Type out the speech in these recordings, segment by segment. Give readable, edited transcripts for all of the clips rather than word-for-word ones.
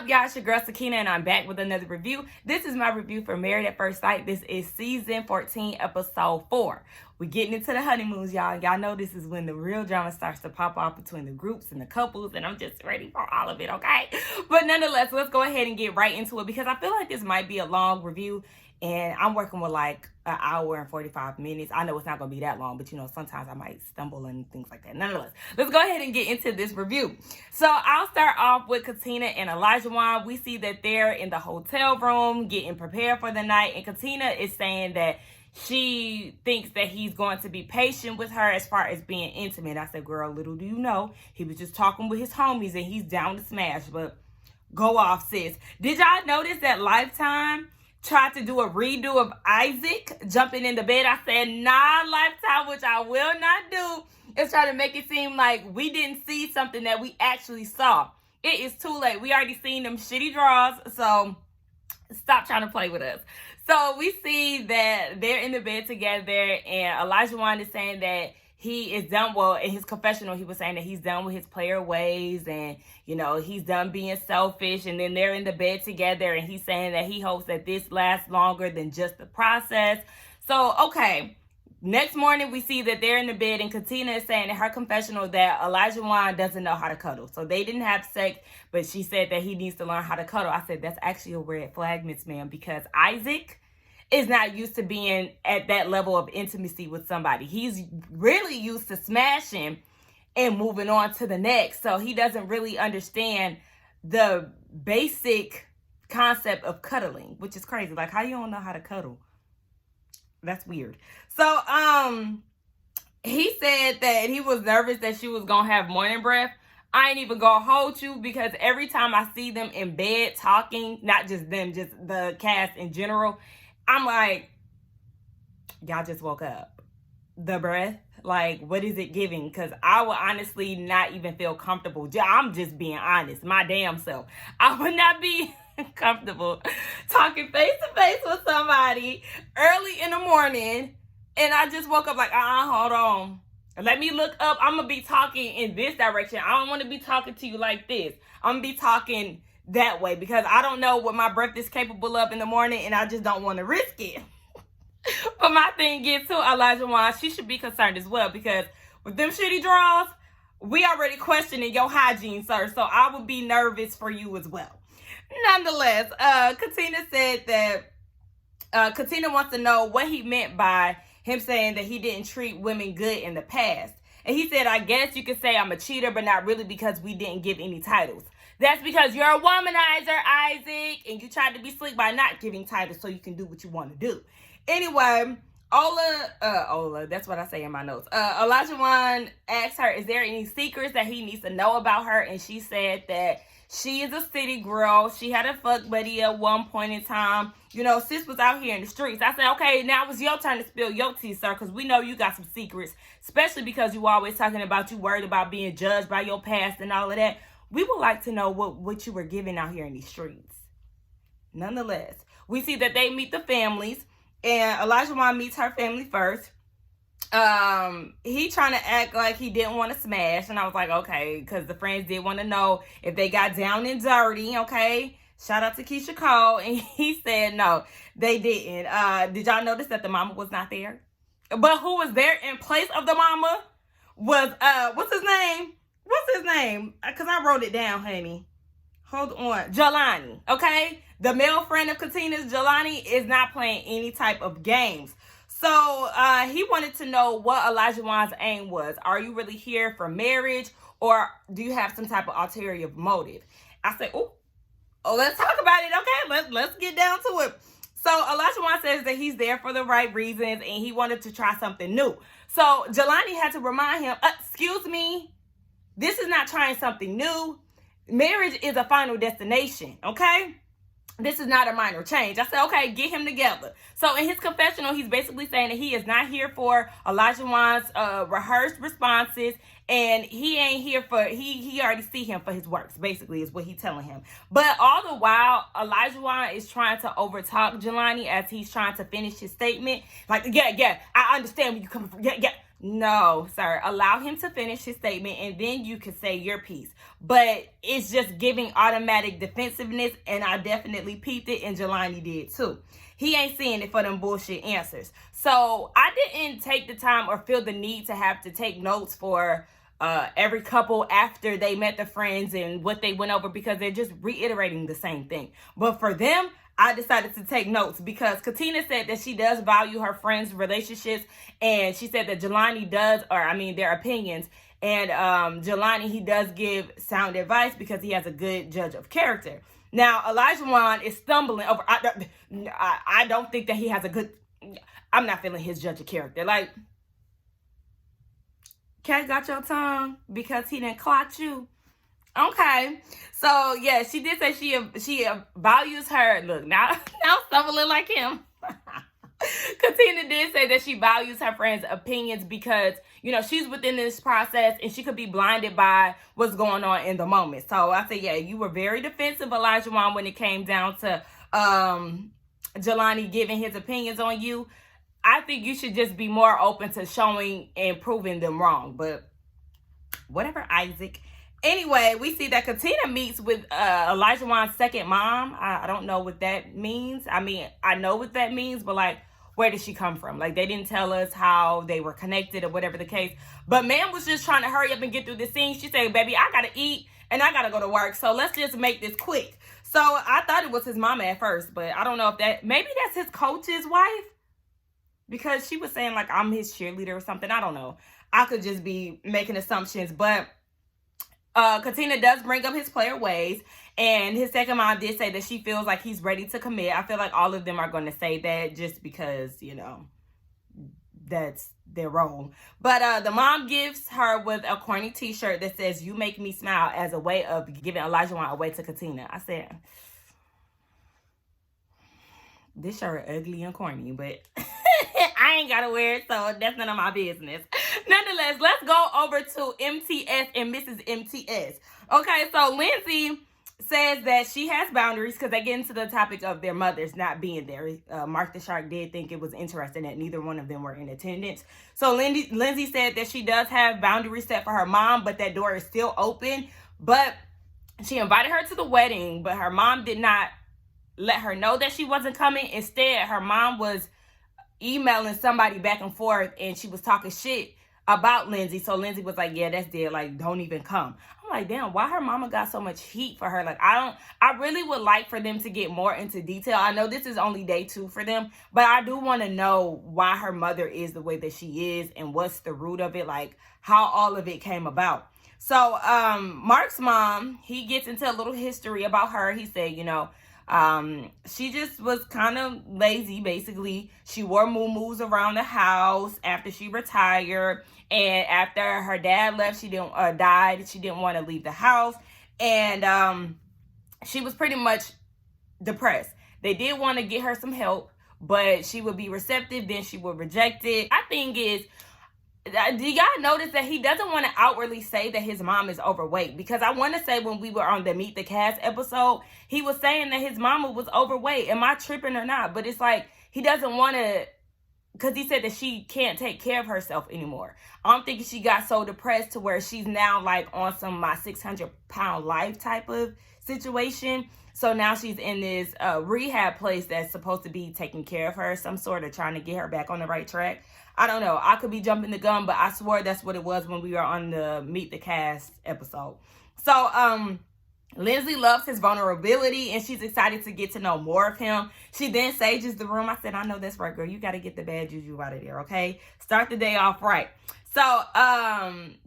up, y'all? It's your girl, Katina, and I'm back with another review. This is my review for Married at First Sight. This is season 14, episode 4. We're getting into the honeymoons, y'all. Y'all know this is when the real drama starts to pop off between the groups and the couples, and I'm just ready for all of it, okay? But nonetheless, let's go ahead and get right into it because I feel like this might be a long review, and I'm working with like an hour and 45 minutes. I know it's not going to be that long, but you know, sometimes I might stumble and things like that. Nonetheless, let's go ahead and get into this review. So I'll start off with Katina and Elijah. We see that they're in the hotel room getting prepared for the night, and Katina is saying that she thinks that he's going to be patient with her as far as being intimate. I said, girl, little do you know, he was just talking with his homies and he's down to smash, but go off, sis. Did y'all notice that Lifetime tried to do a redo of Isaac jumping in the bed? I said, nah, Lifetime, which I will not do, is try to make it seem like we didn't see something that we actually saw. It is too late. We already seen them shitty draws, so stop trying to play with us. So we see that they're in the bed together, and Elijah is saying that he is done. Well, in his confessional, he was saying that he's done with his player ways, and you know, he's done being selfish. And then they're in the bed together, and he's saying that he hopes that this lasts longer than just the process. So, okay. Next morning, we see that they're in the bed, and Katina is saying in her confessional that Elijah doesn't know how to cuddle. So they didn't have sex, but she said that he needs to learn how to cuddle. I said, that's actually a red flag, Miss Ma'am, because Isaac is not used to being at that level of intimacy with somebody. He's really used to smashing and moving on to the next. So he doesn't really understand the basic concept of cuddling, which is crazy. Like, how you don't know how to cuddle? That's weird. So, he said that he was nervous that she was going to have morning breath. I ain't even going to hold you, because every time I see them in bed talking, not just them, just the cast in general, I'm like, y'all just woke up. The breath, like, what is it giving? Because I would honestly not even feel comfortable. I'm just being honest, my damn self. I would not be comfortable talking face to face with somebody early in the morning, and I just woke up like, hold on, let me look up. I'm gonna be talking in this direction. I don't want to be talking to you like this. I'm gonna be talking that way because I don't know what my breath is capable of in the morning, and I just don't want to risk it. But my thing is to Elijah, she should be concerned as well, because with them shitty draws, we already questioning your hygiene, sir. So I would be nervous for you as well. Nonetheless, Katina said that Katina wants to know what he meant by him saying that he didn't treat women good in the past. And he said, I guess you could say I'm a cheater, but not really, because we didn't give any titles. That's because you're a womanizer, Isaac, and you tried to be slick by not giving titles so you can do what you want to do. Anyway, Ola, that's what I say in my notes. Elijah asked her, is there any secrets that he needs to know about her? And she said that she is a city girl. She had a fuck buddy at one point in time. You know, sis was out here in the streets. I said, okay, now it's your turn to spill your tea, sir, because we know you got some secrets, especially because you always talking about you worried about being judged by your past and all of that. We would like to know what you were giving out here in these streets. Nonetheless, we see that they meet the families, and Elijah meets her family first. He trying to act like he didn't want to smash, and I was like, okay, because the friends did want to know if they got down and dirty, okay? Shout out to Keisha Cole, and he said no, they didn't. Did y'all notice that the mama was not there? But who was there in place of the mama was, what's his name? What's his name? Because I wrote it down, honey. Hold on. Jelani, okay? The male friend of Katina's, Jelani, is not playing any type of games. So he wanted to know what Elijah's aim was. Are you really here for marriage, or do you have some type of ulterior motive? I said, oh, let's talk about it. Okay, let's get down to it. So Elijah says that he's there for the right reasons, and he wanted to try something new. So Jelani had to remind him, excuse me, this is not trying something new. Marriage is a final destination, okay? This is not a minor change. I said, okay, get him together. So in his confessional, he's basically saying that he is not here for Elijah rehearsed responses, and he ain't here for, he already see him for his works, basically, is what he's telling him. But all the while, Elijah is trying to overtalk Jelani as he's trying to finish his statement. Like, yeah, I understand where you're coming from. Yeah. No, sir. Allow him to finish his statement and then you can say your piece. But it's just giving automatic defensiveness, and I definitely peeped it, and Jelani did too. He ain't seeing it for them bullshit answers. So I didn't take the time or feel the need to have to take notes for every couple after they met the friends and what they went over, because they're just reiterating the same thing. But for them, I decided to take notes because Katina said that she does value her friends' relationships, and she said that Jelani does, or I mean their opinions, and Jelani, he does give sound advice because he has a good judge of character. Now, Elijah is stumbling over, I don't think that he has a good, I'm not feeling his judge of character. Like, Cat got your tongue because he didn't clock you. Okay, so yeah, she did say she values her. Look, now stumbling like him. Katina did say that she values her friends' opinions because, you know, she's within this process and she could be blinded by what's going on in the moment. So I say, yeah, you were very defensive, Elijah, when it came down to Jelani giving his opinions on you. I think you should just be more open to showing and proving them wrong. But whatever, Isaac. Anyway, we see that Katina meets with Elijah's second mom. I don't know what that means. I mean, I know what that means, but like, where did she come from? Like, they didn't tell us how they were connected or whatever the case. But man was just trying to hurry up and get through the scene. She said, baby, I got to eat and I got to go to work. So let's just make this quick. So I thought it was his mama at first, but I don't know if that, maybe that's his coach's wife. Because she was saying like, I'm his cheerleader or something. I don't know. I could just be making assumptions, but Katina does bring up his player ways, and his second mom did say that she feels like he's ready to commit. I feel like all of them are going to say that just because, you know, that's their role. But the mom gives her with a corny t-shirt that says, "You make me smile," as a way of giving Elijah away to Katina. I said, this shirt ugly and corny, but I ain't gotta wear it, so that's none of my business. Nonetheless, let's go over to MTS and Mrs. MTS. Okay, so Lindsay says that she has boundaries because they get into the topic of their mothers not being there. Mark the Shark did think it was interesting that neither one of them were in attendance. So Lindsay said that she does have boundaries set for her mom, but that door is still open. But she invited her to the wedding, but her mom did not let her know that she wasn't coming. Instead, her mom was emailing somebody back and forth, and she was talking shit about Lindsay. So Lindsay was like, yeah, that's dead. Like, don't even come. I'm like, damn, why her mama got so much heat for her? Like, I really would like for them to get more into detail. I know this is only day 2 for them, but I do want to know why her mother is the way that she is and what's the root of it, like how all of it came about. So Mark's mom, he gets into a little history about her. He said, you know, she just was kind of lazy, basically. She wore muumuus around the house after she retired, and after her dad left, she didn't died, she didn't want to leave the house, and she was pretty much depressed. They did want to get her some help, but she would be receptive, then she would reject it. My thing is, do y'all notice that he doesn't want to outwardly say that his mom is overweight? Because I want to say when we were on the Meet the Cast episode, he was saying that his mama was overweight. Am I tripping or not? But it's like he doesn't want to, because he said that she can't take care of herself anymore. I'm thinking she got so depressed to where she's now like on some my 600-pound life type of situation. So now she's in this rehab place that's supposed to be taking care of her, some sort of trying to get her back on the right track. I don't know. I could be jumping the gun, but I swear that's what it was when we were on the Meet the Cast episode. So, Lindsay loves his vulnerability, and she's excited to get to know more of him. She then sages the room. I said, I know that's right, girl. You got to get the bad juju out of there, okay? Start the day off right. So,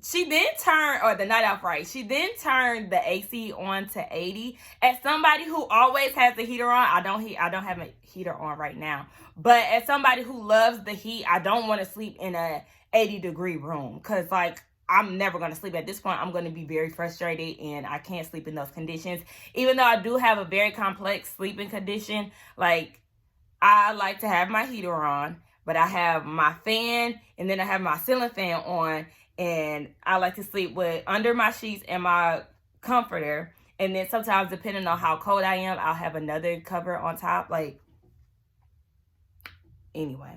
she then turned, or the night off right, she then turned the AC on to 80. As somebody who always has the heater on, I don't have a heater on right now, but as somebody who loves the heat, I don't want to sleep in a 80-degree room, because like, I'm never going to sleep. At this point, I'm going to be very frustrated, and I can't sleep in those conditions. Even though I do have a very complex sleeping condition, like, I like to have my heater on, but I have my fan, and then I have my ceiling fan on, and I like to sleep with under my sheets and my comforter. And then sometimes, depending on how cold I am, I'll have another cover on top. Like, anyway.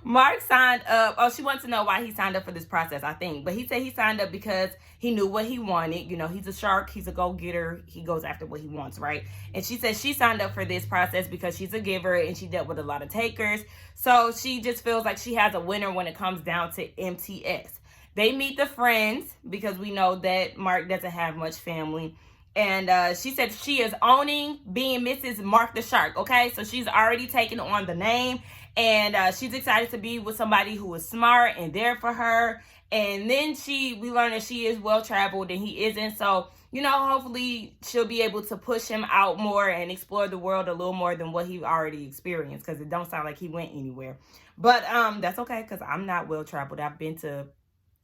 Mark signed up. Oh, she wants to know why he signed up for this process, I think. But he said he signed up because he knew what he wanted. You know, he's a shark. He's a go-getter. He goes after what he wants, right? And she said she signed up for this process because she's a giver and she dealt with a lot of takers. So she just feels like she has a winner when it comes down to MTS. They meet the friends because we know that Mark doesn't have much family. And she said she is owning being Mrs. Mark the Shark, okay? So she's already taken on the name. And she's excited to be with somebody who is smart and there for her. And then we learned that she is well-traveled and he isn't. So, you know, hopefully she'll be able to push him out more and explore the world a little more than what he already experienced. Because it don't sound like he went anywhere. But that's okay because I'm not well-traveled. I've been to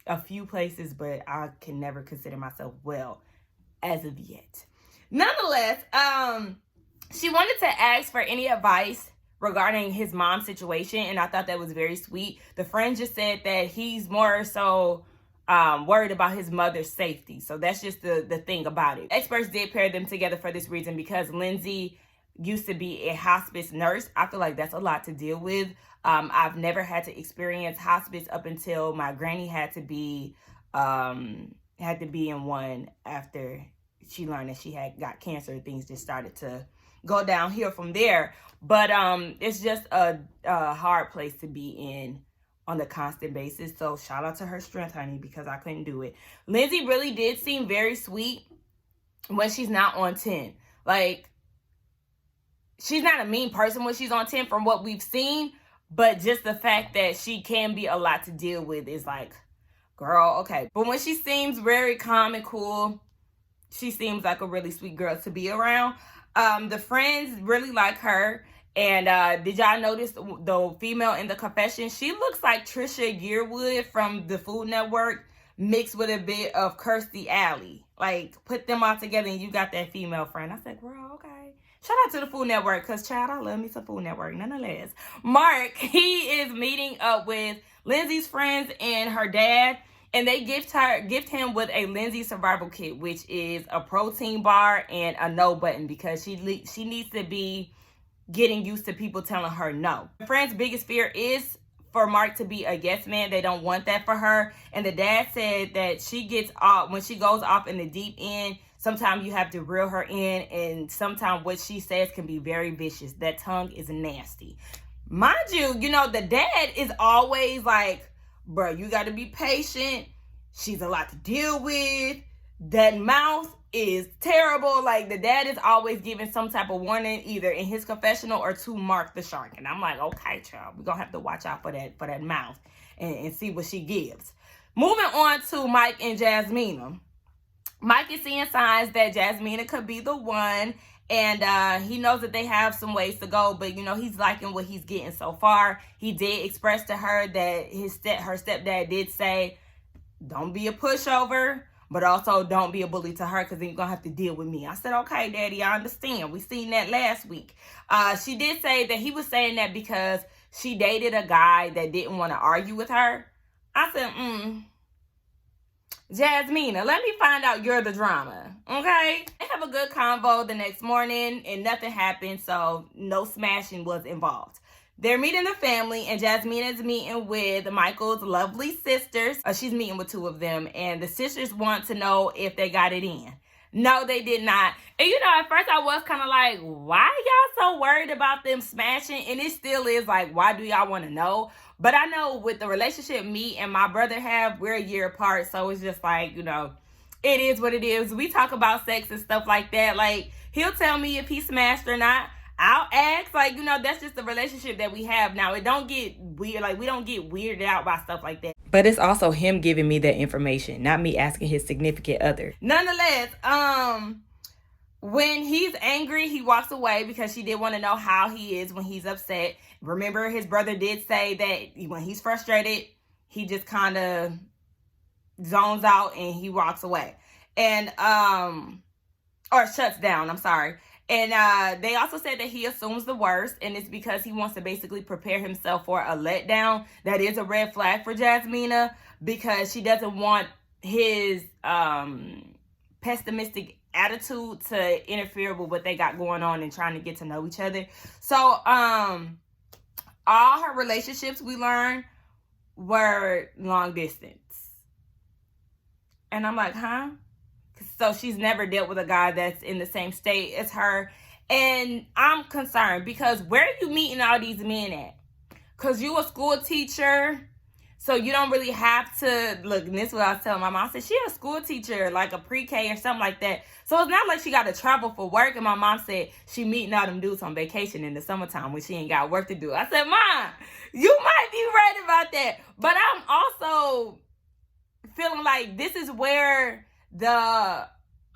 a few places, but I can never consider myself well as of yet. Nonetheless, she wanted to ask for any advice regarding his mom's situation, and I thought that was very sweet. The friend just said that he's more so worried about his mother's safety. So that's just the thing about it. Experts did pair them together for this reason because Lindsay used to be a hospice nurse. I feel like that's a lot to deal with. I've never had to experience hospice up until my granny had to be in one after she learned that she had got cancer. Things just started to go downhill from there. But it's just a hard place to be in on a constant basis. So shout out to her strength, honey, because I couldn't do it. Lindsay really did seem very sweet when she's not on 10. Like, she's not a mean person when she's on 10 from what we've seen. But just the fact that she can be a lot to deal with is like, girl, okay. But when she seems very calm and cool, she seems like a really sweet girl to be around. The friends really like her. And did y'all notice the female in the confession? She looks like Trisha Yearwood from the Food Network mixed with a bit of Kirstie Alley. Like, put them all together and you got that female friend. I said, girl, okay. Shout out to the Food Network because, child, I love me some Food Network. Nonetheless, Mark, he is meeting up with Lindsay's friends and her dad. And they gift him with a Lindsay survival kit, which is a protein bar and a no button because she needs to be getting used to people telling her no. Her friend's biggest fear is for Mark to be a yes man. They don't want that for her. And the dad said that she gets off, when she goes off in the deep end, sometimes you have to reel her in. And sometimes what she says can be very vicious. That tongue is nasty. Mind you, you know, the dad is always like, bro, you got to be patient. She's a lot to deal with. That mouth is terrible. Like, the dad is always giving some type of warning, either in his confessional or to Mark the Shark. And I'm like, okay, child, we're going to have to watch out for that mouth and see what she gives. Moving on to Mike and Jasmina. Mike is seeing signs that Jasmina could be the one. And he knows that they have some ways to go, but, you know, he's liking what he's getting so far. He did express to her that her stepdad did say, don't be a pushover, but also don't be a bully to her because then you're going to have to deal with me. I said, okay, Daddy, I understand. We seen that last week. She did say that he was saying that because she dated a guy that didn't want to argue with her. I said, Jasmina, let me find out you're the drama, okay? They have a good convo the next morning and nothing happened, so no smashing was involved. They're meeting the family, and Jasmina is meeting with Michael's lovely sisters. She's meeting with two of them, and the sisters want to know if they got it in. No, they did not. And, you know, at first I was kind of like, why y'all so worried about them smashing? And it still is like, why do y'all want to know? But I know with the relationship me and my brother have, we're a year apart. So it's just like, you know, it is what it is. We talk about sex and stuff like that. Like, he'll tell me if he smashed or not. I'll ask, like, you know, that's just the relationship that we have now. It don't get weird. Like, we don't get weirded out by stuff like that. But it's also him giving me that information, not me asking his significant other. Nonetheless, when he's angry, he walks away because she did want to know how he is when he's upset. Remember, his brother did say that when he's frustrated, he just kind of zones out and he walks away. And, or shuts down, I'm sorry. And they also said that he assumes the worst, and it's because he wants to basically prepare himself for a letdown. That is a red flag for Jasmina because she doesn't want his pessimistic attitude to interfere with what they got going on and trying to get to know each other. So all her relationships, we learned, were long distance. And I'm like, huh? So she's never dealt with a guy that's in the same state as her. And I'm concerned because where are you meeting all these men at? Because you a school teacher, so you don't really have to, look, and this is what I was telling my mom. I said, she a school teacher, like a pre-K or something like that. So it's not like she got to travel for work. And my mom said she meeting all them dudes on vacation in the summertime when she ain't got work to do. I said, Mom, you might be right about that. But I'm also feeling like this is where the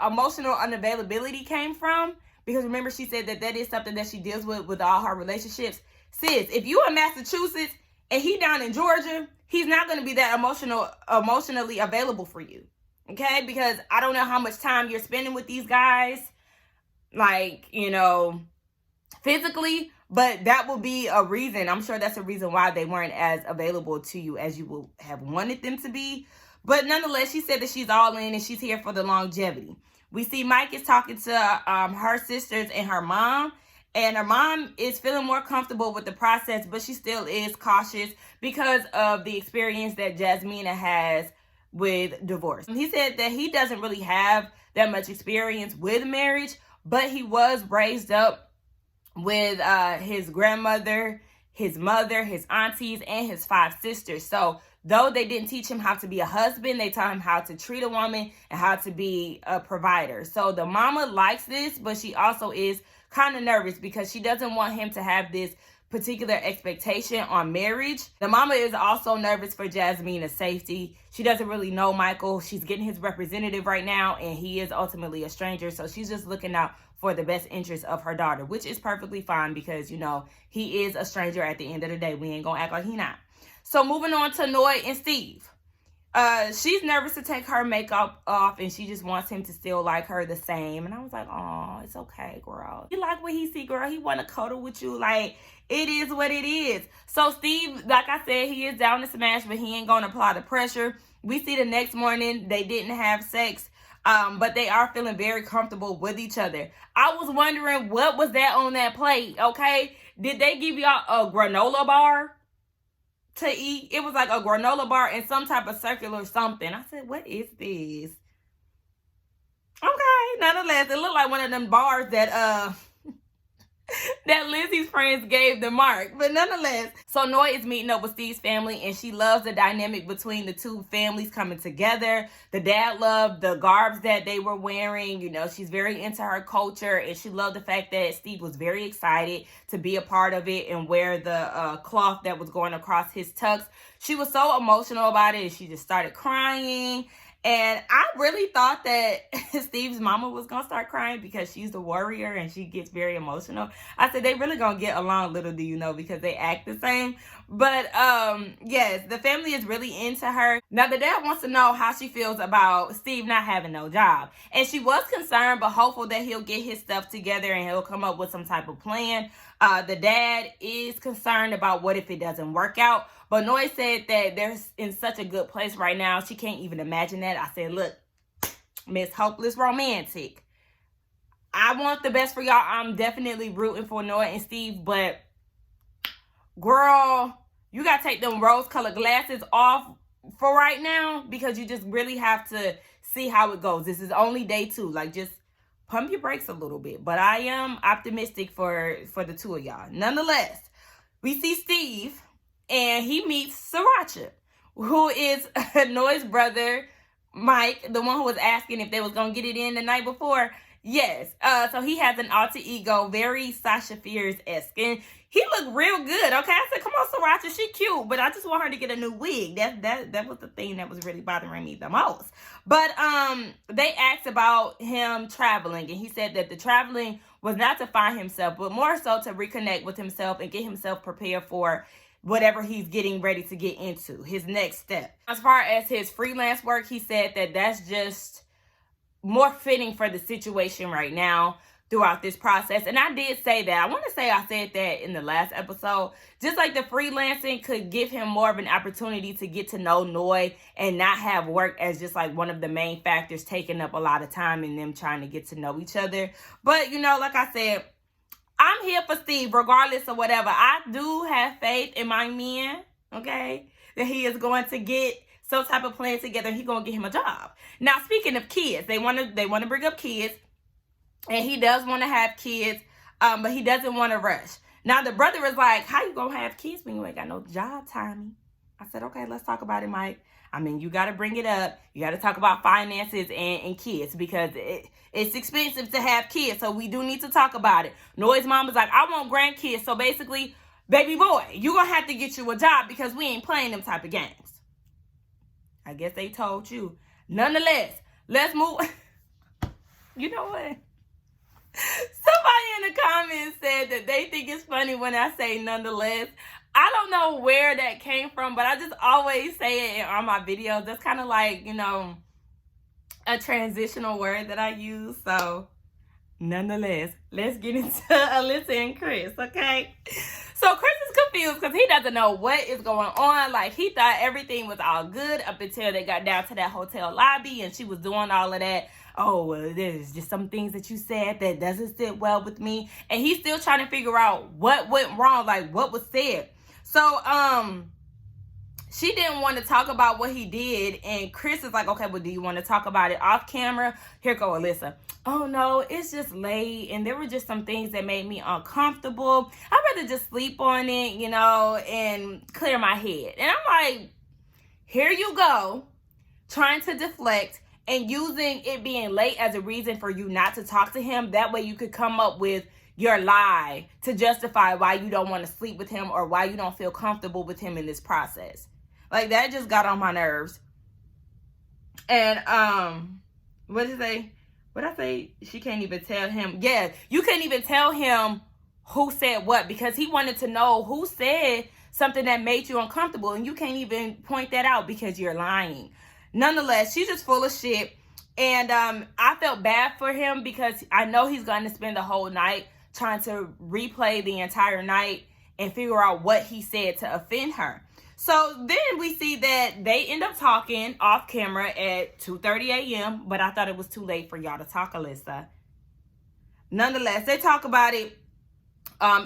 emotional unavailability came from. Because remember, she said that is something that she deals with all her relationships. Sis, if you in Massachusetts and he down in Georgia, he's not going to be that emotionally available for you. Okay? Because I don't know how much time you're spending with these guys, like, you know, physically, but that will be a reason. I'm sure that's a reason why they weren't as available to you as you would have wanted them to be. But nonetheless, she said that she's all in and she's here for the longevity. We see Mike is talking to her sisters and her mom. And her mom is feeling more comfortable with the process, but she still is cautious because of the experience that Jasmina has with divorce. He said that he doesn't really have that much experience with marriage, but he was raised up with his grandmother, his mother, his aunties, and his 5 sisters. So though they didn't teach him how to be a husband, they taught him how to treat a woman and how to be a provider. So the mama likes this, but she also is kind of nervous because she doesn't want him to have this particular expectation on marriage. The mama is also nervous for Jasmina's safety. She doesn't really know Michael. She's getting his representative right now, and he is ultimately a stranger. So she's just looking out for the best interest of her daughter, which is perfectly fine because, you know, he is a stranger at the end of the day. We ain't gonna act like he not. So moving on to Noy and Steve. She's nervous to take her makeup off and she just wants him to still like her the same. And I was like, oh, it's okay, girl. He like what he see, girl. He want to cuddle with you. Like, it is what it is. So Steve, like I said, he is down to smash, but he ain't going to apply the pressure. We see the next morning they didn't have sex, but they are feeling very comfortable with each other. I was wondering, what was that on that plate, okay? Did they give y'all a granola bar to eat? It was like a granola bar and some type of circular something. I said, what is this? Okay, nonetheless, it looked like one of them bars that that Lindsay's friends gave to Mark. But nonetheless, so Noy is meeting up with Steve's family and she loves the dynamic between the two families coming together. The dad loved the garbs that they were wearing. You know, she's very into her culture and she loved the fact that Steve was very excited to be a part of it and wear the cloth that was going across his tux. She was so emotional about it and she just started crying. And I really thought that Steve's mama was going to start crying because she's the warrior and she gets very emotional. I said, they really going to get along, little do you know, because they act the same. But yes, the family is really into her. Now, the dad wants to know how she feels about Steve not having no job. And she was concerned, but hopeful that he'll get his stuff together and he'll come up with some type of plan. The dad is concerned about what if it doesn't work out. But Noy said that they're in such a good place right now. She can't even imagine that. I said, look, Miss Hopeless Romantic, I want the best for y'all. I'm definitely rooting for Noy and Steve. But, girl, you got to take them rose-colored glasses off for right now because you just really have to see how it goes. This is only day 2. Like, just pump your brakes a little bit. But I am optimistic for the two of y'all. Nonetheless, we see Steve. And he meets Sriracha, who is Noy's brother, Mike, the one who was asking if they was going to get it in the night before. Yes. So he has an alter ego, very Sasha Fierce-esque. And he looked real good, okay? I said, come on, Sriracha, she cute. But I just want her to get a new wig. That was the thing that was really bothering me the most. But they asked about him traveling. And he said that the traveling was not to find himself, but more so to reconnect with himself and get himself prepared for whatever he's getting ready to get into, his next step. As far as his freelance work, he said that that's just more fitting for the situation right now throughout this process. And I did say that. I want to say I said that in the last episode. Just like the freelancing could give him more of an opportunity to get to know Noy and not have work as just like one of the main factors taking up a lot of time in them trying to get to know each other. But, you know, like I said, I'm here for Steve regardless of whatever. I do have faith in my man, okay, that he is going to get some type of plan together. He's going to get him a job. Now, speaking of kids, they want to bring up kids, and he does want to have kids, but he doesn't want to rush. Now, the brother is like, how you going to have kids when you ain't got no job, Tommy? I said, okay, let's talk about it, Mike. I mean, you got to bring it up. You got to talk about finances and kids, because it's expensive to have kids. So we do need to talk about it. Noy's mom was like, I want grandkids. So basically, baby boy, you're going to have to get you a job because we ain't playing them type of games. I guess they told you. Nonetheless, let's move. You know what? Somebody in the comments said that they think it's funny when I say nonetheless. I don't know where that came from, but I just always say it in all my videos. That's kind of like, you know, a transitional word that I use. So, nonetheless, let's get into Alyssa and Chris, okay? So, Chris is confused because he doesn't know what is going on. Like, he thought everything was all good up until they got down to that hotel lobby and she was doing all of that. Oh, well, there's just some things that you said that doesn't sit well with me. And he's still trying to figure out what went wrong, like what was said. So, she didn't want to talk about what he did. And Chris is like, okay, well, do you want to talk about it off camera? Here go Alyssa. Oh, no, it's just late. And there were just some things that made me uncomfortable. I'd rather just sleep on it, you know, and clear my head. And I'm like, here you go, trying to deflect and using it being late as a reason for you not to talk to him. That way you could come up with your lie to justify why you don't want to sleep with him or why you don't feel comfortable with him in this process. Like, that just got on my nerves. And, what did I say? She can't even tell him. Yeah, you can't even tell him who said what, because he wanted to know who said something that made you uncomfortable, and you can't even point that out because you're lying. Nonetheless, she's just full of shit. And I felt bad for him because I know he's going to spend the whole night trying to replay the entire night and figure out what he said to offend her. So then we see that they end up talking off camera at 2:30 a.m. But I thought it was too late for y'all to talk, Alyssa. Nonetheless, they talk about it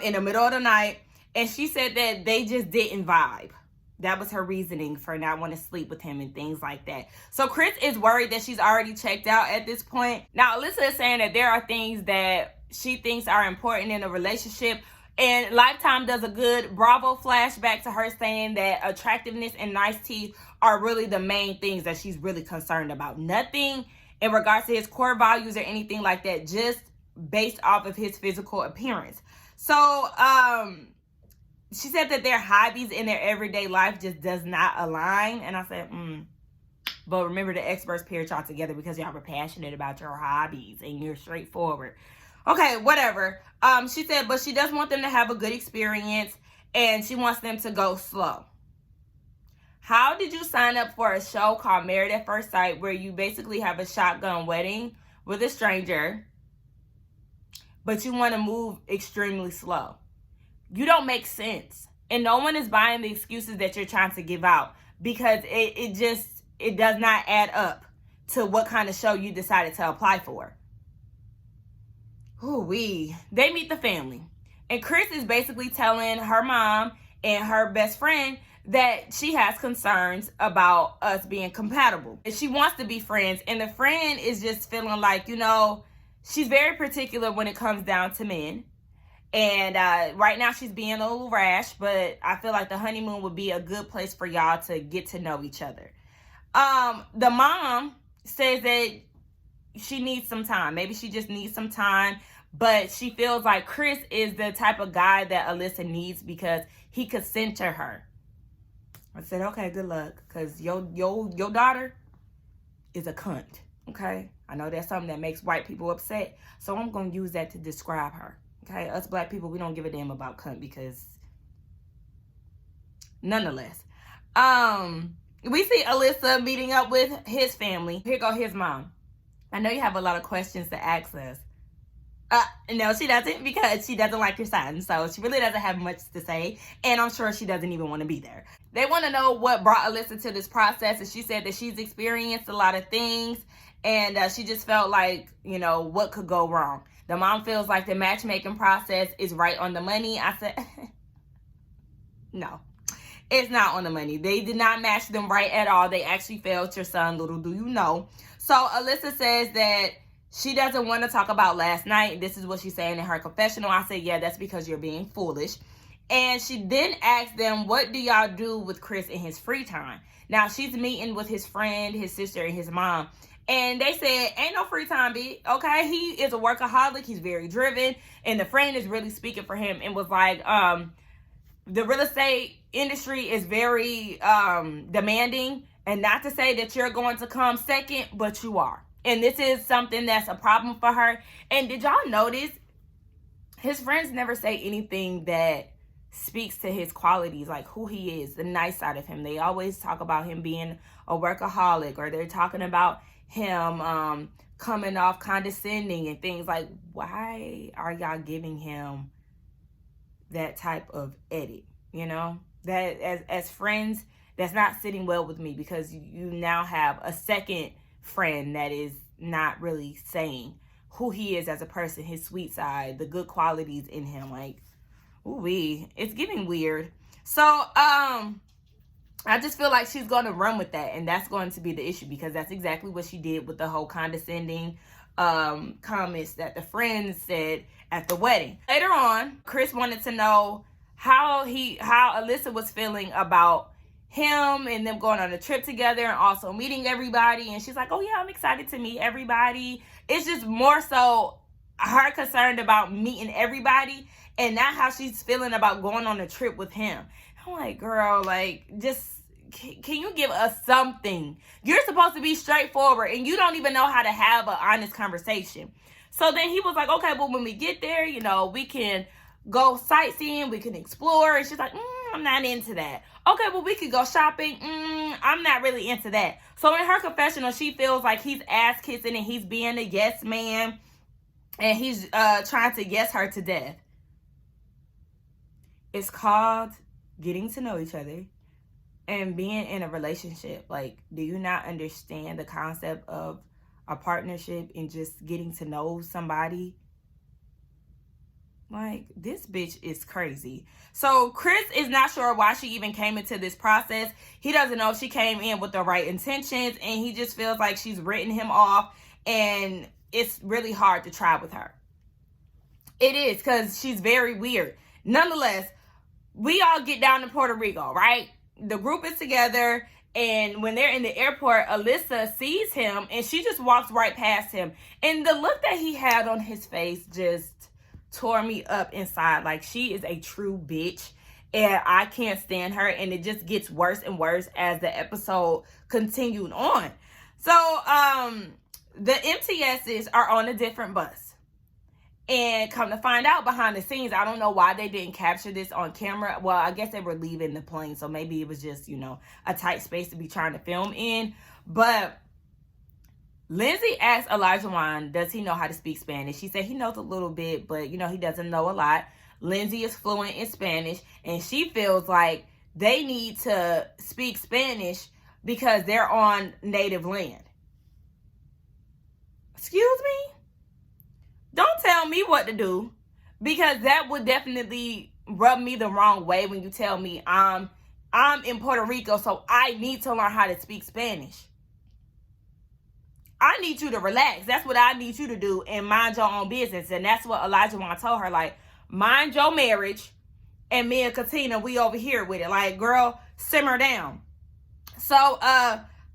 in the middle of the night. And she said that they just didn't vibe. That was her reasoning for not wanting to sleep with him and things like that. So Chris is worried that she's already checked out at this point. Now, Alyssa is saying that there are things that she thinks are important in a relationship. And Lifetime does a good Bravo flashback to her saying that attractiveness and nice teeth are really the main things that she's really concerned about. Nothing in regards to his core values or anything like that, just based off of his physical appearance. So, she said that their hobbies in their everyday life just does not align. And I said, But remember, the experts paired y'all together because y'all were passionate about your hobbies and you're straightforward. Okay, whatever. She said, but she does want them to have a good experience and she wants them to go slow. How did you sign up for a show called Married at First Sight where you basically have a shotgun wedding with a stranger, but you want to move extremely slow? You don't make sense. And no one is buying the excuses that you're trying to give out because it does not add up to what kind of show you decided to apply for. Ooh-wee. They meet the family. And Chris is basically telling her mom and her best friend that she has concerns about us being compatible. And she wants to be friends. And the friend is just feeling like, you know, she's very particular when it comes down to men. And right now she's being a little rash, but I feel like the honeymoon would be a good place for y'all to get to know each other. The mom says that she needs some time. Maybe she just needs some time. But she feels like Chris is the type of guy that Alyssa needs because he could center her. I said, okay, good luck. Because your daughter is a cunt. Okay? I know that's something that makes white people upset. So I'm going to use that to describe her. Okay? Us black people, we don't give a damn about cunt because... Nonetheless. We see Alyssa meeting up with his family. Here go his mom. I know you have a lot of questions to ask us. No, she doesn't, because she doesn't like your son. So she really doesn't have much to say. And I'm sure she doesn't even want to be there. They want to know what brought Alyssa to this process. And she said that she's experienced a lot of things. And she just felt like, you know, what could go wrong? The mom feels like the matchmaking process is right on the money. I said, no, it's not on the money. They did not match them right at all. They actually failed your son, little do you know. So Alyssa says that she doesn't want to talk about last night. This is what she's saying in her confessional. I said, yeah, that's because you're being foolish. And she then asked them, what do y'all do with Chris in his free time? Now, she's meeting with his friend, his sister, and his mom. And they said, ain't no free time, bitch. Okay, he is a workaholic. He's very driven. And the friend is really speaking for him and was like, the real estate industry is very demanding. And not to say that you're going to come second, but you are. And this is something that's a problem for her. And did y'all notice his friends never say anything that speaks to his qualities, like who he is, the nice side of him. They always talk about him being a workaholic, or they're talking about him coming off condescending and things. Like, why are y'all giving him that type of edit? You know, that as friends, that's not sitting well with me, because you now have a second friend that is not really saying who he is as a person, his sweet side, the good qualities in him. Like, ooh-wee, it's getting weird. So I just feel like she's going to run with that, and that's going to be the issue, because that's exactly what she did with the whole condescending comments that the friends said at the wedding. Later on, Chris wanted to know how Alyssa was feeling about him and them going on a trip together and also meeting everybody. And she's like, oh yeah, I'm excited to meet everybody. It's just more so her concerned about meeting everybody and not how she's feeling about going on a trip with him. I'm like, girl, like, just, can you give us something? You're supposed to be straightforward, and you don't even know how to have an honest conversation. So then he was like, okay, well, when we get there, you know, we can go sightseeing, we can explore. And she's like, I'm not into that. Okay, well, we could go shopping. I'm not really into that. So in her confessional, she feels like he's ass kissing and he's being a yes man, and he's trying to yes her to death. It's called getting to know each other and being in a relationship. Like, do you not understand the concept of a partnership and just getting to know somebody? Like, this bitch is crazy. So Chris is not sure why she even came into this process. He doesn't know if she came in with the right intentions, and he just feels like she's written him off, and it's really hard to try with her. It is, because she's very weird. Nonetheless, we all get down to Puerto Rico, right? The group is together, and when they're in the airport, Alyssa sees him, and she just walks right past him. And the look that he had on his face just tore me up inside. Like, she is a true bitch, and I can't stand her, and it just gets worse and worse as the episode continued on. So, the MTSs are on a different bus. And come to find out, behind the scenes, I don't know why they didn't capture this on camera. Well, I guess they were leaving the plane, so maybe it was just, you know, a tight space to be trying to film in. But Lindsay asked Elijah, does he know how to speak Spanish? She said he knows a little bit, but, you know, he doesn't know a lot. Lindsay is fluent in Spanish, and she feels like they need to speak Spanish because they're on native land. Excuse me? Don't tell me what to do, because that would definitely rub me the wrong way when you tell me I'm in Puerto Rico, so I need to learn how to speak Spanish. I need you to relax. That's what I need you to do, and mind your own business. And that's what Elijah told her, like, mind your marriage, and me and Katina, we over here with it. Like, girl, simmer down. So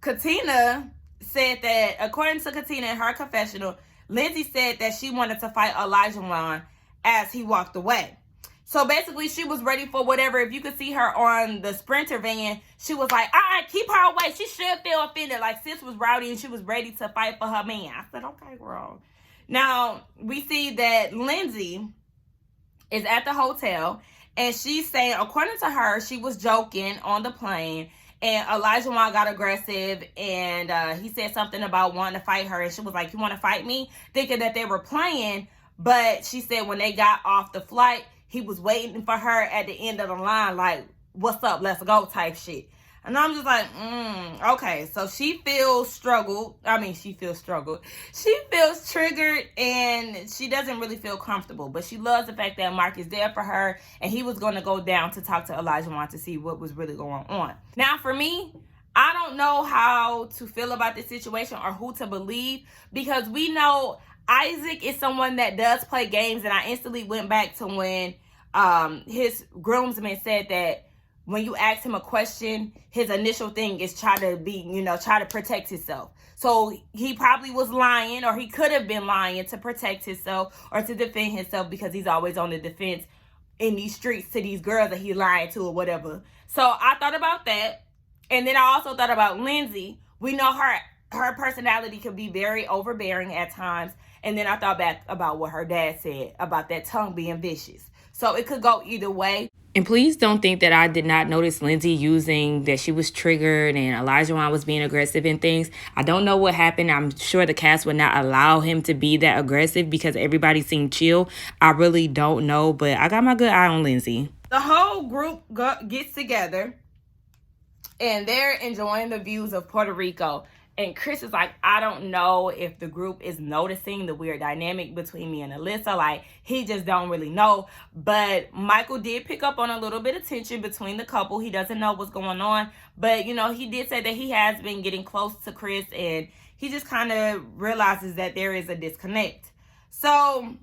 Katina said that, according to Katina in her confessional, Lindsay said that she wanted to fight Elijah as he walked away. So basically, she was ready for whatever. If you could see her on the Sprinter van, she was like, keep her away. She should feel offended. Like, sis was rowdy and she was ready to fight for her man. I said, okay, girl. Now, we see that Lindsay is at the hotel, and she's saying, according to her, she was joking on the plane, and Elijah got aggressive, and he said something about wanting to fight her, and she was like, you want to fight me? Thinking that they were playing, but she said when they got off the flight, he was waiting for her at the end of the line, like, what's up, let's go type shit. And I'm just like, okay. So she feels struggled. She feels triggered, and she doesn't really feel comfortable. But she loves the fact that Mark is there for her, and he was going to go down to talk to Elijah to see what was really going on. Now, for me, I don't know how to feel about this situation or who to believe, because we know Isaac is someone that does play games, and I instantly went back to when his groomsman said that when you ask him a question, his initial thing is try to protect himself. So he probably was lying, or he could have been lying to protect himself or to defend himself, because he's always on the defense in these streets to these girls that he's lying to or whatever. So I thought about that. And then I also thought about Lindsay. We know her personality can be very overbearing at times. And then I thought back about what her dad said about that tongue being vicious. So it could go either way. And please don't think that I did not notice Lindsay using that she was triggered and Elijah was being aggressive and things. I don't know what happened. I'm sure the cast would not allow him to be that aggressive because everybody seemed chill. I really don't know, but I got my good eye on Lindsay. The whole group gets together, and they're enjoying the views of Puerto Rico. And Chris is like, I don't know if the group is noticing the weird dynamic between me and Alyssa. Like, he just don't really know. But Michael did pick up on a little bit of tension between the couple. He doesn't know what's going on. But, he did say that he has been getting close to Chris. And he just kind of realizes that there is a disconnect. So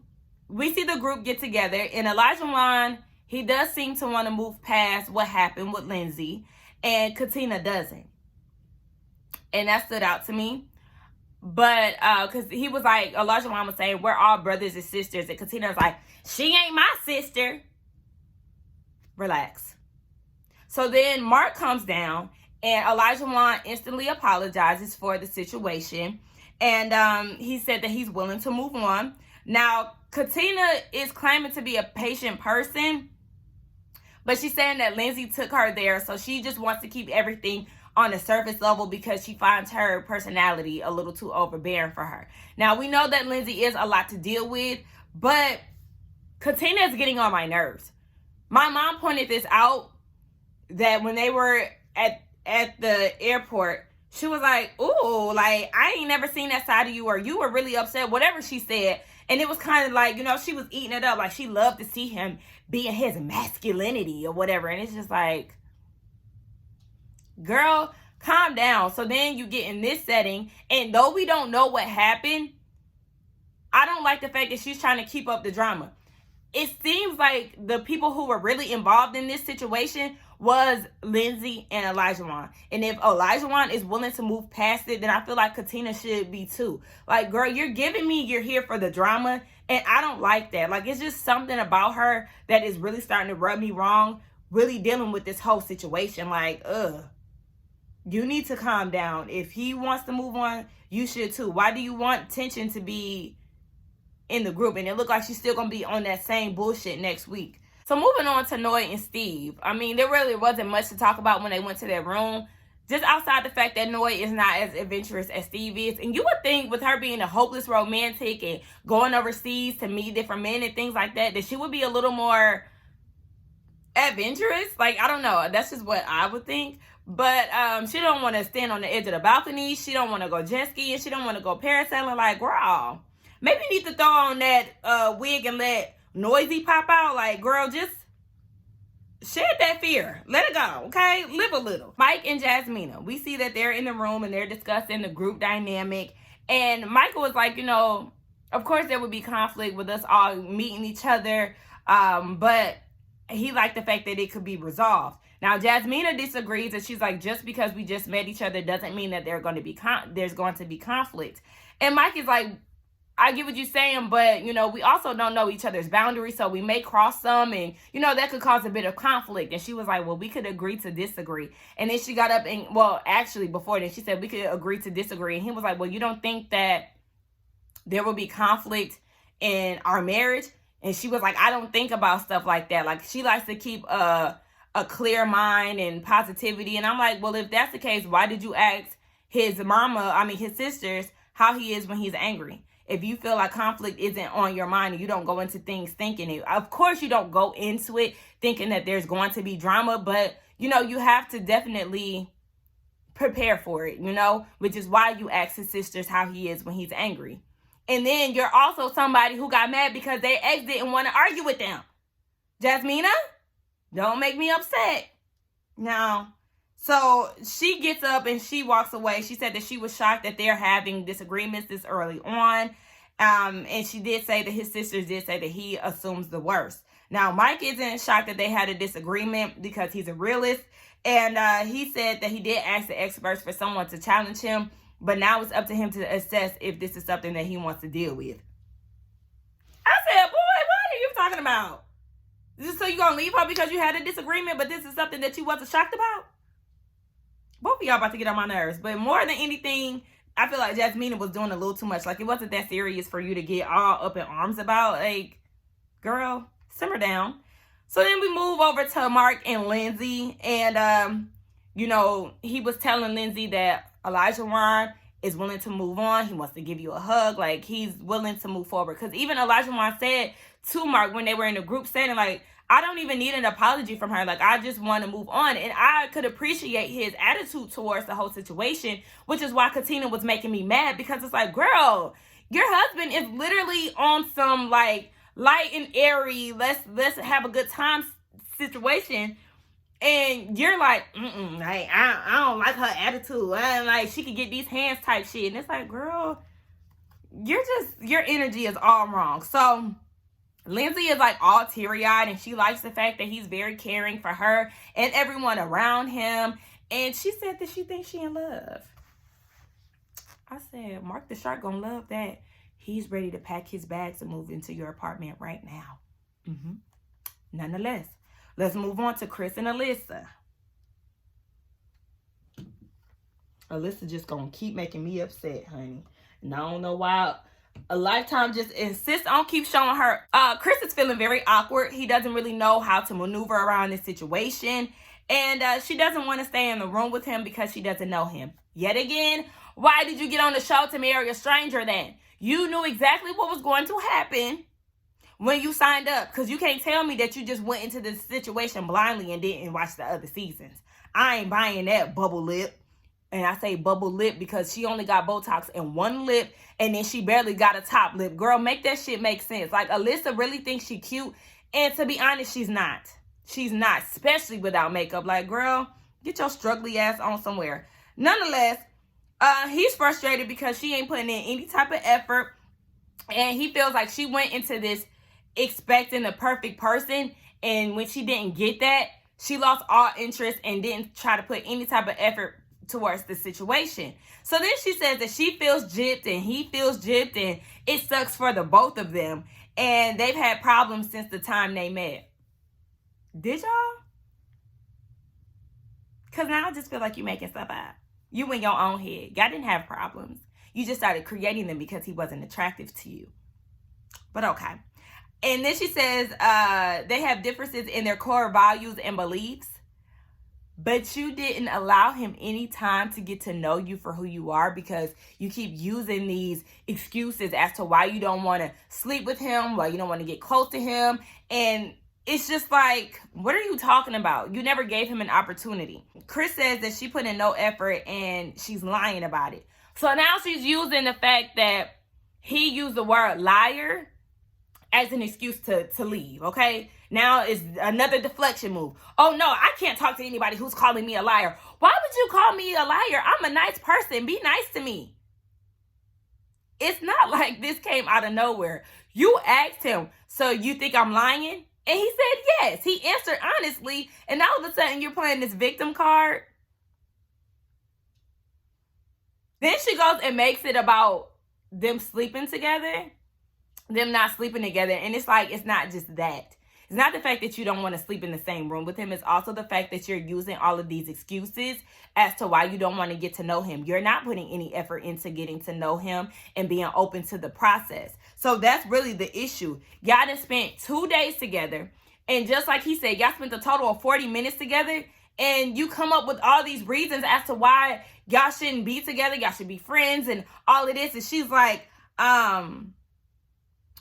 we see the group get together. And Elijah, he does seem to want to move past what happened with Lindsay. And Katina doesn't. And that stood out to me. But, because he was like, Elijah was saying, we're all brothers and sisters. And Katina was like, she ain't my sister. Relax. So then Mark comes down, and Elijah instantly apologizes for the situation. And he said that he's willing to move on. Now, Katina is claiming to be a patient person, but she's saying that Lindsay took her there. So she just wants to keep everything on the surface level because she finds her personality a little too overbearing for her. Now, we know that Lindsay is a lot to deal with, but Katina is getting on my nerves. My mom pointed this out, that when they were at the airport, she was like, ooh, like, I ain't never seen that side of you, or you were really upset, whatever she said. And it was kind of like, she was eating it up. Like, she loved to see him be in his masculinity or whatever. And it's just like, girl, calm down. So then you get in this setting, and though we don't know what happened, I don't like the fact that she's trying to keep up the drama. It seems like the people who were really involved in this situation was Lindsay and Elijah. And if Elijah is willing to move past it, then I feel like Katina should be too. Like, girl, you're giving me you're here for the drama, and I don't like that. Like, it's just something about her that is really starting to rub me wrong, really dealing with this whole situation. Like, you need to calm down. If he wants to move on, you should too. Why do you want tension to be in the group? And it looked like she's still going to be on that same bullshit next week. So moving on to Noy and Steve. There really wasn't much to talk about when they went to their room. Just outside the fact that Noy is not as adventurous as Steve is. And you would think with her being a hopeless romantic and going overseas to meet different men and things like that, that she would be a little more adventurous. Like, I don't know. That's just what I would think. But she don't want to stand on the edge of the balcony. She don't want to go jet skiing. She don't want to go parasailing. Like, girl, maybe you need to throw on that wig and let Noisy pop out. Like, girl, just shed that fear. Let it go, okay? Live a little. Mike and Jasmina, we see that they're in the room and they're discussing the group dynamic. And Michael was like, of course there would be conflict with us all meeting each other. But he liked the fact that it could be resolved. Now, Jasmina disagrees, and she's like, just because we just met each other doesn't mean that there's going to be conflict. And Mike is like, I get what you're saying, but, we also don't know each other's boundaries, so we may cross some, and, that could cause a bit of conflict. And she was like, well, we could agree to disagree. And then she got up and, well, actually, before then, she said we could agree to disagree. And he was like, well, you don't think that there will be conflict in our marriage? And she was like, I don't think about stuff like that. Like, she likes to keep a clear mind and positivity. And I'm like, well, if that's the case, why did you ask his sisters, how he is when he's angry? If you feel like conflict isn't on your mind and you don't go into things thinking it. Of course, you don't go into it thinking that there's going to be drama, but, you have to definitely prepare for it, which is why you ask his sisters how he is when he's angry. And then you're also somebody who got mad because their ex didn't want to argue with them. Jasmina, don't make me upset. Now, so she gets up and she walks away. She said that she was shocked that they're having disagreements this early on. And she did say that his sisters did say that he assumes the worst. Now, Mike isn't shocked that they had a disagreement because he's a realist. And he said that he did ask the experts for someone to challenge him. But now it's up to him to assess if this is something that he wants to deal with. I said, boy, what are you talking about? So you gonna leave her because you had a disagreement, but this is something that you wasn't shocked about? Both of y'all about to get on my nerves. But more than anything, I feel like Jasmina was doing a little too much. Like, it wasn't that serious for you to get all up in arms about. Like, girl, simmer down. So then we move over to Mark and Lindsay. And, he was telling Lindsay that Elijah Wan is willing to move on. He wants to give you a hug. Like, he's willing to move forward. Because even Elijah Wan said to Mark when they were in the group setting, like, I don't even need an apology from her. Like, I just want to move on. And I could appreciate his attitude towards the whole situation, which is why Katina was making me mad. Because it's like, girl, your husband is literally on some, like, light and airy, let's have a good time situation. And you're like, I don't like her attitude. Like, she could get these hands type shit. And it's like, girl, your energy is all wrong. So Lindsay is like all teary-eyed, and she likes the fact that he's very caring for her and everyone around him. And she said that she thinks she in love. I said, Mark the Shark gonna love that. He's ready to pack his bags and move into your apartment right now. Nonetheless, let's move on to Chris and Alyssa. Alyssa just gonna keep making me upset, honey. And I don't know why a Lifetime just insists on keep showing her. Chris is feeling very awkward. He doesn't really know how to maneuver around this situation. And she doesn't want to stay in the room with him because she doesn't know him. Yet again, why did you get on the show to marry a stranger then? You knew exactly what was going to happen when you signed up. Because you can't tell me that you just went into this situation blindly and didn't watch the other seasons. I ain't buying that, bubble lip. And I say bubble lip because she only got Botox in one lip. And then she barely got a top lip. Girl, make that shit make sense. Like, Alyssa really thinks she cute. And to be honest, she's not. She's not. Especially without makeup. Like, girl, get your struggly ass on somewhere. Nonetheless, he's frustrated because she ain't putting in any type of effort. And he feels like she went into this expecting the perfect person. And when she didn't get that, she lost all interest and didn't try to put any type of effort towards the situation. So then she says that she feels gypped and he feels gypped, and it sucks for the both of them. And they've had problems since the time they met. Did y'all? Because now I just feel like you're making stuff up. You in your own head. Y'all didn't have problems. You just started creating them because he wasn't attractive to you. But okay. And then she says they have differences in their core values and beliefs. But you didn't allow him any time to get to know you for who you are because you keep using these excuses as to why you don't want to sleep with him, why you don't want to get close to him. And it's just like, what are you talking about? You never gave him an opportunity. Chris says that she put in no effort and she's lying about it. So now she's using the fact that he used the word liar as an excuse to leave, okay? Now it's another deflection move. Oh, no, I can't talk to anybody who's calling me a liar. Why would you call me a liar? I'm a nice person. Be nice to me. It's not like this came out of nowhere. You asked him, so you think I'm lying? And he said yes. He answered honestly. And all of a sudden, you're playing this victim card. Then she goes and makes it about them sleeping together. Them not sleeping together. And it's like, it's not just that. It's not the fact that you don't want to sleep in the same room with him. It's also the fact that you're using all of these excuses as to why you don't want to get to know him. You're not putting any effort into getting to know him and being open to the process. So that's really the issue. Y'all done spent 2 days together. And just like he said, y'all spent a total of 40 minutes together. And you come up with all these reasons as to why y'all shouldn't be together. Y'all should be friends and all of this. And she's like,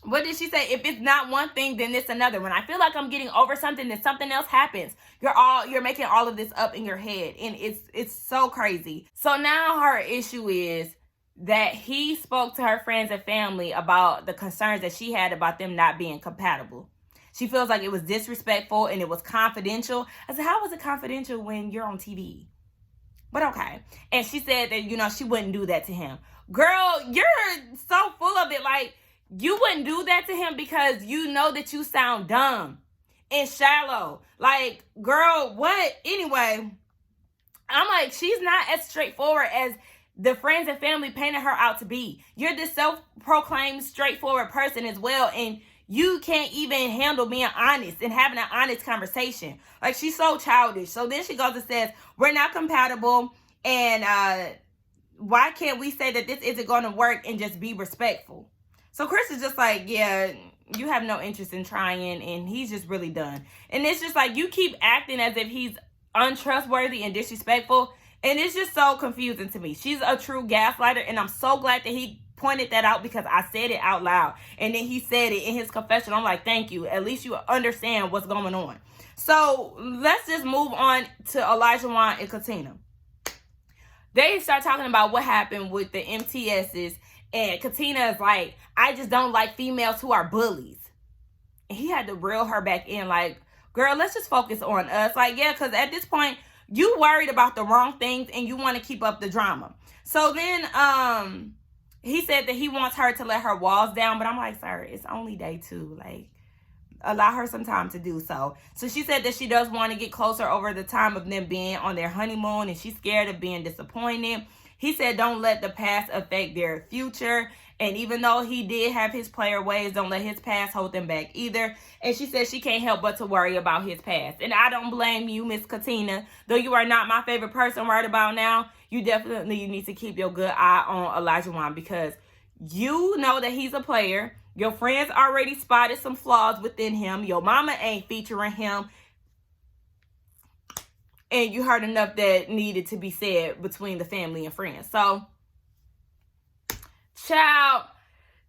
what did she say? If it's not one thing, then it's another. When I feel like I'm getting over something, then something else happens. You're making all of this up in your head, and it's so crazy. So now her issue is that he spoke to her friends and family about the concerns that she had about them not being compatible. She feels like it was disrespectful and it was confidential. I said, how was it confidential when you're on TV? But okay. And she said that, you know, she wouldn't do that to him. Girl, you're so full of it. Like, you wouldn't do that to him because you know that you sound dumb and shallow. Like, girl, what? Anyway, I'm like, she's not as straightforward as the friends and family painted her out to be. You're this self-proclaimed straightforward person as well, and you can't even handle being honest and having an honest conversation. Like, she's so childish. So then she goes and says, we're not compatible, and why can't we say that this isn't going to work and just be respectful? So Chris is just like, yeah, you have no interest in trying, and he's just really done. And it's just like, you keep acting as if he's untrustworthy and disrespectful, and it's just so confusing to me. She's a true gaslighter, and I'm so glad that he pointed that out because I said it out loud. And then he said it in his confession. I'm like, thank you. At least you understand what's going on. So let's just move on to Olajuwon and Katina. They start talking about what happened with the MTSs, and Katina is like, I just don't like females who are bullies. And he had to reel her back in like, girl, let's just focus on us. Like, yeah, because at this point, you worried about the wrong things and you want to keep up the drama. So then he said that he wants her to let her walls down, but I'm like, sir, it's only day 2. Like, allow her some time to do so. So she said that she does want to get closer over the time of them being on their honeymoon, and she's scared of being disappointed. He said don't let the past affect their future. And even though he did have his player ways, don't let his past hold them back either. And she said she can't help but to worry about his past. And I don't blame you, Miss Katina. Though you are not my favorite person right about now, you definitely need to keep your good eye on Olajuwon, because you know that he's a player. Your friends already spotted some flaws within him. Your mama ain't featuring him. And you heard enough that needed to be said between the family and friends. So, child,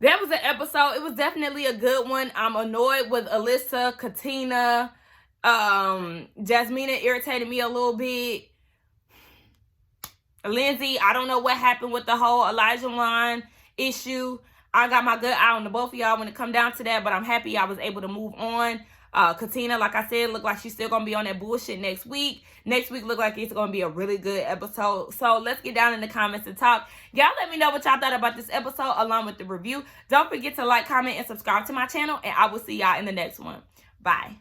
that was an episode. It was definitely a good one. I'm annoyed with Alyssa, Katina. Jasmina irritated me a little bit. Lindsay, I don't know what happened with the whole Olajuwon issue. I got my good eye on the both of y'all when it come down to that, but I'm happy I was able to move on. Katina, like I said, look like she's still gonna be on that bullshit next week. Next week look like it's gonna be a really good episode. So let's get down in the comments and talk. Y'all let me know what y'all thought about this episode along with the review. Don't forget to like, comment, and subscribe to my channel, and I will see y'all in the next one. Bye.